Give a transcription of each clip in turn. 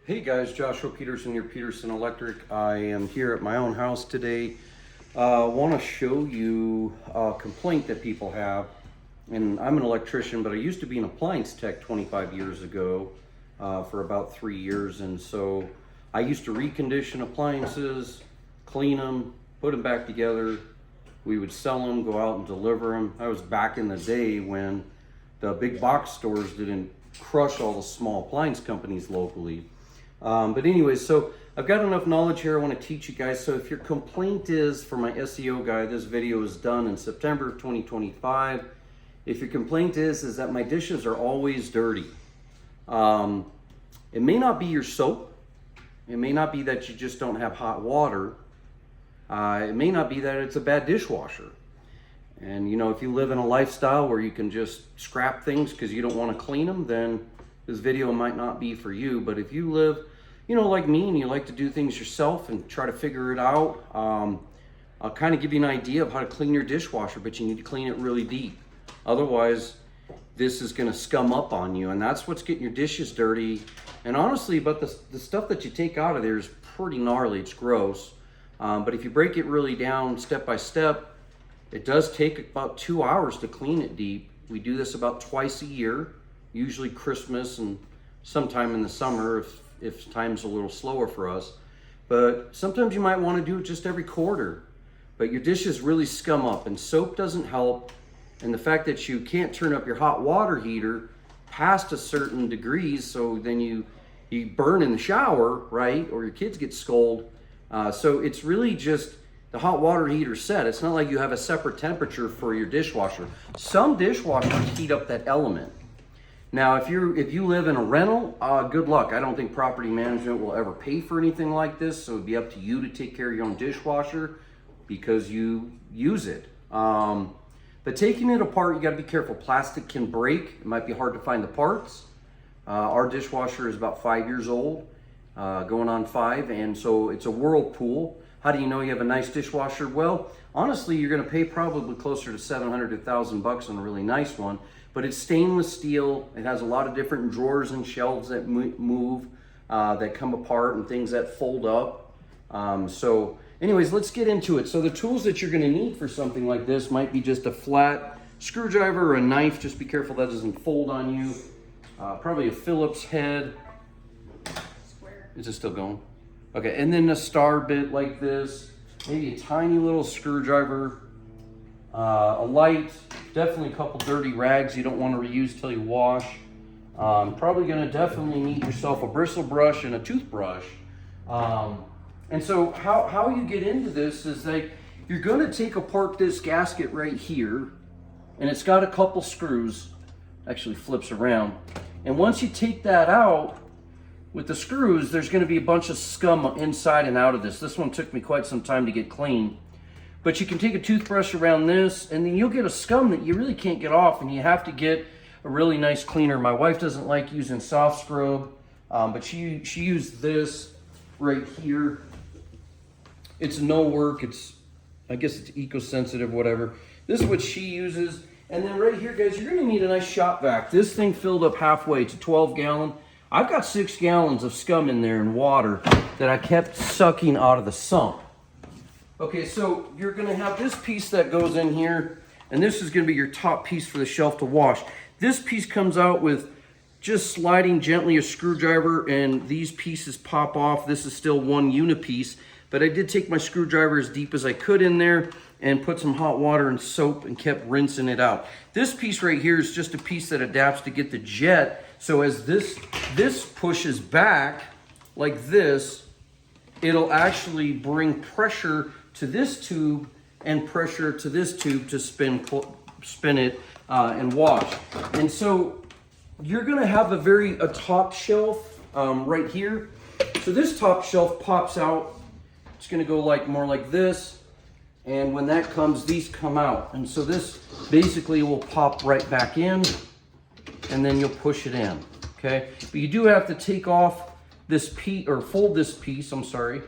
Hey guys, Joshua Peterson here, Peterson Electric. I am here at my own house today. I want to show you a complaint that people have. And I'm an electrician, but I used to be an appliance tech 25 years ago for about 3 years. And so I used to recondition appliances, clean them, put them back together. We would sell them, go out and deliver them. That was back in the day when the big box stores didn't crush all the small appliance companies locally. But anyways, so I've got enough knowledge here I want to teach you guys. So if your complaint is, for my SEO guy, this video is done in September of 2025. If your complaint is that my dishes are always dirty, it may not be your soap. It may not be that you just don't have hot water. It may not be that it's a bad dishwasher. And you know, if you live in a lifestyle where you can just scrap things because you don't want to clean them, then this video might not be for you. But if you live, you know, like me, and you like to do things yourself and try to figure it out, I'll kind of give you an idea of how to clean your dishwasher, but you need to clean it really deep. Otherwise, this is going to scum up on you, and that's what's getting your dishes dirty. And honestly, but the stuff that you take out of there is pretty gnarly. It's gross. But if you break it really down step by step, it does take about 2 hours to clean it deep. We do this about twice a year, usually Christmas and sometime in the summer if time's a little slower for us. But sometimes you might want to do it just every quarter. But your dishes really scum up, and soap doesn't help. And the fact that you can't turn up your hot water heater past a certain degrees, so then you burn in the shower, right? Or your kids get scolded. So it's really just the hot water heater set. It's not like you have a separate temperature for your dishwasher. Some dishwashers heat up that element. Now, if you live in a rental, good luck. I don't think property management will ever pay for anything like this, so it'd be up to you to take care of your own dishwasher because you use it. But taking it apart, you got to be careful. Plastic can break. It might be hard to find the parts. Our dishwasher is about 5 years old, going on 5, and so it's a Whirlpool. How do you know you have a nice dishwasher? Well, honestly, you're going to pay probably closer to $700 to $1,000 on a really nice one. But it's stainless steel. It has a lot of different drawers and shelves that move, that come apart, and things that fold up. So anyways, let's get into it. So the tools that you're going to need for something like this might be just a flat screwdriver or a knife. Just be careful that doesn't fold on you. Probably a Phillips head. Square. Is it still going? Okay, and then a star bit like this. Maybe a tiny little screwdriver. A light, definitely a couple dirty rags you don't want to reuse till you wash. Probably going to definitely need yourself a bristle brush and a toothbrush. And so how you get into this is that you're going to take apart this gasket right here, and it's got a couple screws, actually flips around. And once you take that out with the screws, there's going to be a bunch of scum inside and out of this. This one took me quite some time to get clean. But you can take a toothbrush around this, and then you'll get a scum that you really can't get off, and you have to get a really nice cleaner. My wife doesn't like using soft scrub, but she used this right here. It's no work. I guess it's eco-sensitive, whatever. This is what she uses. And then right here, guys, you're going to need a nice shop vac. This thing filled up halfway. It's a 12-gallon. I've got 6 gallons of scum in there in water that I kept sucking out of the sump. Okay, so you're going to have this piece that goes in here, and this is going to be your top piece for the shelf to wash. This piece comes out with just sliding gently a screwdriver, and these pieces pop off. This is still one unit piece, but I did take my screwdriver as deep as I could in there and put some hot water and soap and kept rinsing it out. This piece right here is just a piece that adapts to get the jet. So as this pushes back like this, it'll actually bring pressure to this tube and pressure to this tube to spin it and wash. And so you're going to have a top shelf right here. So this top shelf pops out. It's going to go more like this. And when that comes, these come out. And so this basically will pop right back in, and then you'll push it in. Okay. But you do have to take off this piece, or fold this piece, I'm sorry.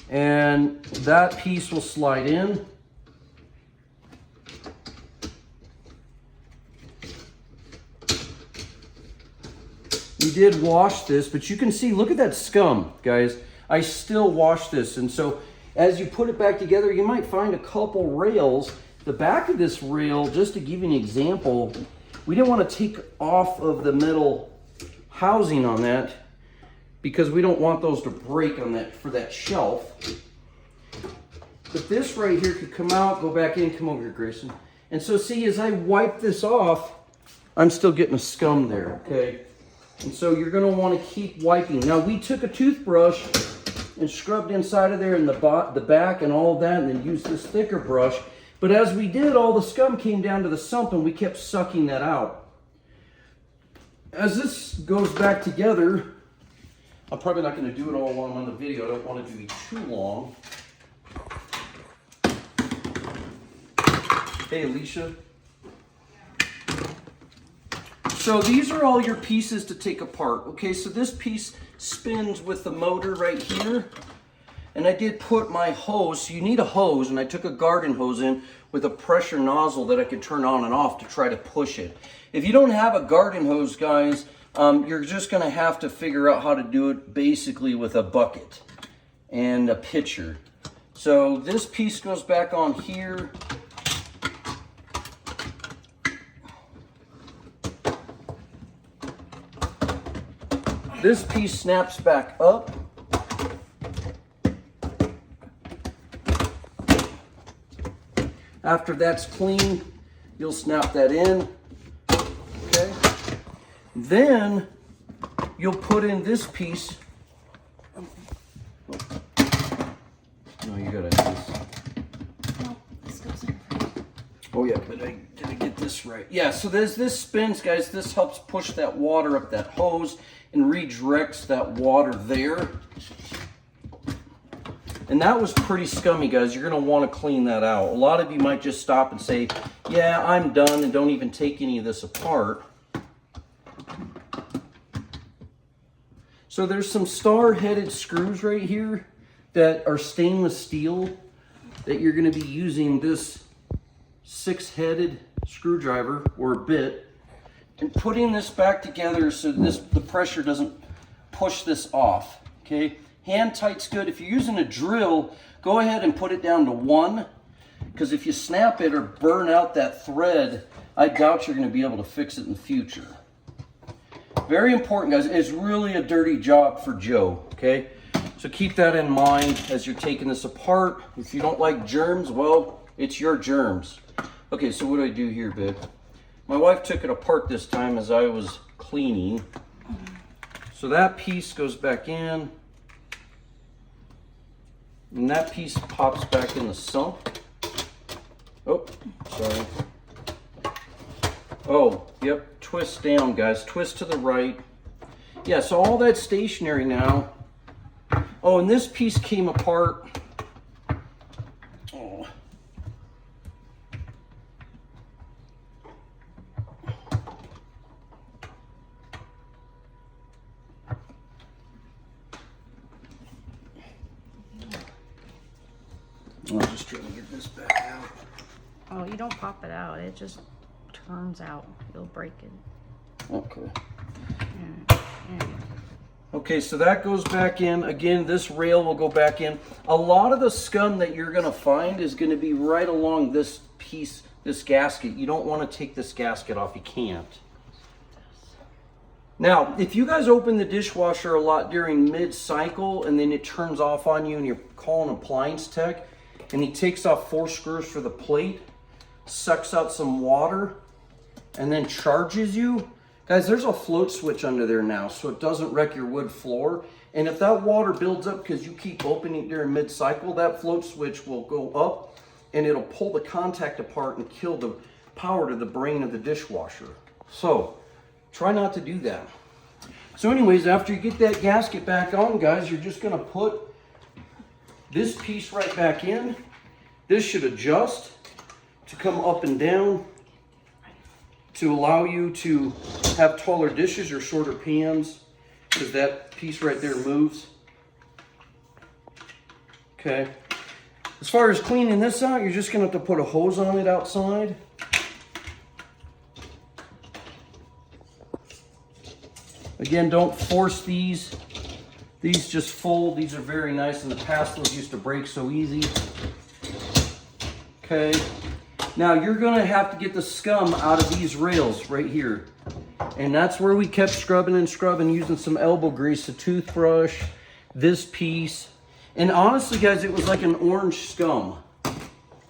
And that piece will slide in. we did wash this, but you can see, look at that scum, guys. I still wash this, and so as you put it back together, you might find a couple rails. The back of this rail, just to give you an example, we didn't want to take off of the metal housing on that because we don't want those to break on that for that shelf. But this right here could come out, go back in, come over here, Grayson. And so see, as I wipe this off, I'm still getting a scum there, okay? And so you're gonna wanna keep wiping. Now we took a toothbrush and scrubbed inside of there in the back and all of that, and then used this thicker brush. But as we did, all the scum came down to the sump and we kept sucking that out. As this goes back together, I'm probably not gonna do it all while I'm on the video. I don't want it to be too long. Hey, Alicia. So these are all your pieces to take apart. Okay, so this piece spins with the motor right here. And I did put my hose, so you need a hose, and I took a garden hose in with a pressure nozzle that I could turn on and off to try to push it. If you don't have a garden hose, guys, you're just gonna have to figure out how to do it basically with a bucket and a pitcher. So this piece goes back on here. This piece snaps back up. After that's clean, you'll snap that in, okay? Then you'll put in this piece. No, you gotta do this. No, this goes in. Oh yeah, but did I get this right? Yeah, so this spins, guys. This helps push that water up that hose and redirects that water there. And that was pretty scummy, guys. You're gonna wanna clean that out. A lot of you might just stop and say, yeah, I'm done, and don't even take any of this apart. So there's some star-headed screws right here that are stainless steel that you're gonna be using this 6-headed screwdriver or bit and putting this back together so the pressure doesn't push this off, okay? Hand tight's good. If you're using a drill, go ahead and put it down to 1, because if you snap it or burn out that thread, I doubt you're going to be able to fix it in the future. Very important, guys. It's really a dirty job for Joe, okay? So keep that in mind as you're taking this apart. If you don't like germs, well, it's your germs. Okay, so what do I do here, babe? My wife took it apart this time as I was cleaning. So that piece goes back in. And that piece pops back in the sump. Oh, sorry. Oh, yep, twist down, guys. Twist to the right. Yeah, so all that's stationary now. Oh, and this piece came apart. Oh. I'll just try to get this back out. Oh, you don't pop it out. It just turns out. You'll break it. Okay. Yeah. Okay, so that goes back in. Again, this rail will go back in. A lot of the scum that you're gonna find is gonna be right along this piece, this gasket. You don't wanna take this gasket off, you can't. Now, if you guys open the dishwasher a lot during mid-cycle and then it turns off on you and you're calling an appliance tech and he takes off 4 screws for the plate, sucks out some water, and then charges you, guys, there's a float switch under there now so it doesn't wreck your wood floor. And if that water builds up because you keep opening it during mid-cycle, that float switch will go up and it'll pull the contact apart and kill the power to the brain of the dishwasher. So try not to do that. So anyways, after you get that gasket back on, guys, you're just gonna put this piece right back in. This should adjust to come up and down to allow you to have taller dishes or shorter pans, because that piece right there moves. Okay. As far as cleaning this out, you're just gonna have to put a hose on it outside. Again, don't force these. These just fold. These are very nice. In the past, those used to break so easy. Okay. Now you're gonna have to get the scum out of these rails right here. And that's where we kept scrubbing and scrubbing, using some elbow grease, a toothbrush, this piece. And honestly, guys, it was like an orange scum.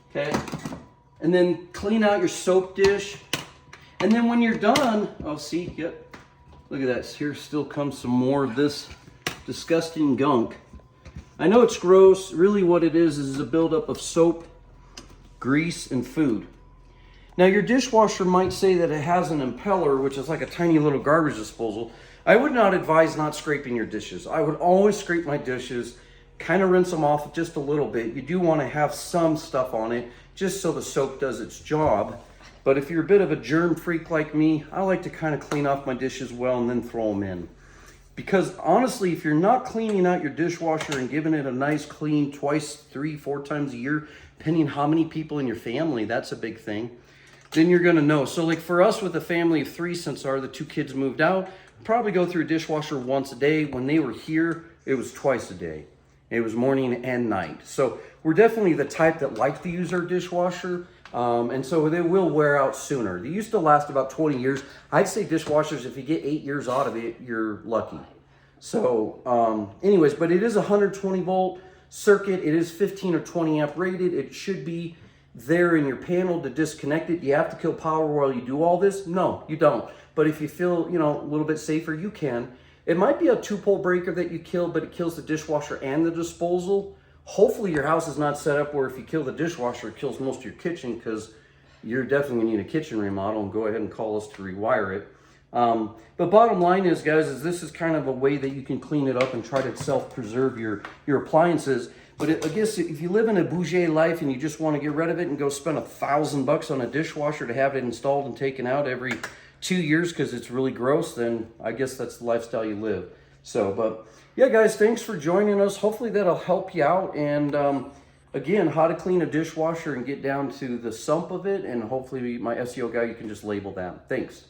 Okay. And then clean out your soap dish. And then when you're done, oh, see, yep. Look at that. Here still comes some more of this disgusting gunk. I know it's gross. Really what it is a buildup of soap, grease, and food. Now your dishwasher might say that it has an impeller, which is like a tiny little garbage disposal. I would not advise not scraping your dishes. I would always scrape my dishes, kind of rinse them off just a little bit. You do want to have some stuff on it just so the soap does its job. But if you're a bit of a germ freak like me, I like to kind of clean off my dishes well and then throw them in. Because honestly, if you're not cleaning out your dishwasher and giving it a nice clean twice, 3, 4 times a year, depending how many people in your family, that's a big thing, then you're gonna know. So like for us with a family of 3, since the 2 kids moved out, probably go through a dishwasher once a day. When they were here, it was twice a day. It was morning and night. So we're definitely the type that like to use our dishwasher. And so they will wear out sooner. They used to last about 20 years. I'd say dishwashers, if you get 8 years out of it, you're lucky. So anyways, but it is a 120 volt circuit. It is 15 or 20 amp rated. It should be there in your panel to disconnect it. Do you have to kill power while you do all this? No, you don't. But if you feel, you know, a little bit safer, you can. It might be a 2-pole breaker that you kill, but it kills the dishwasher and the disposal. Hopefully your house is not set up where if you kill the dishwasher, it kills most of your kitchen, because you're definitely gonna need a kitchen remodel, and go ahead and call us to rewire it. But bottom line is, guys, is this is kind of a way that you can clean it up and try to self-preserve your appliances. But I guess if you live in a bougie life and you just want to get rid of it and go spend $1,000 on a dishwasher to have it installed and taken out every 2 years because it's really gross, then I guess that's the lifestyle you live. So, but yeah, guys, thanks for joining us. Hopefully that'll help you out. And again, how to clean a dishwasher and get down to the sump of it. And hopefully my SEO guy, you can just label that. Thanks.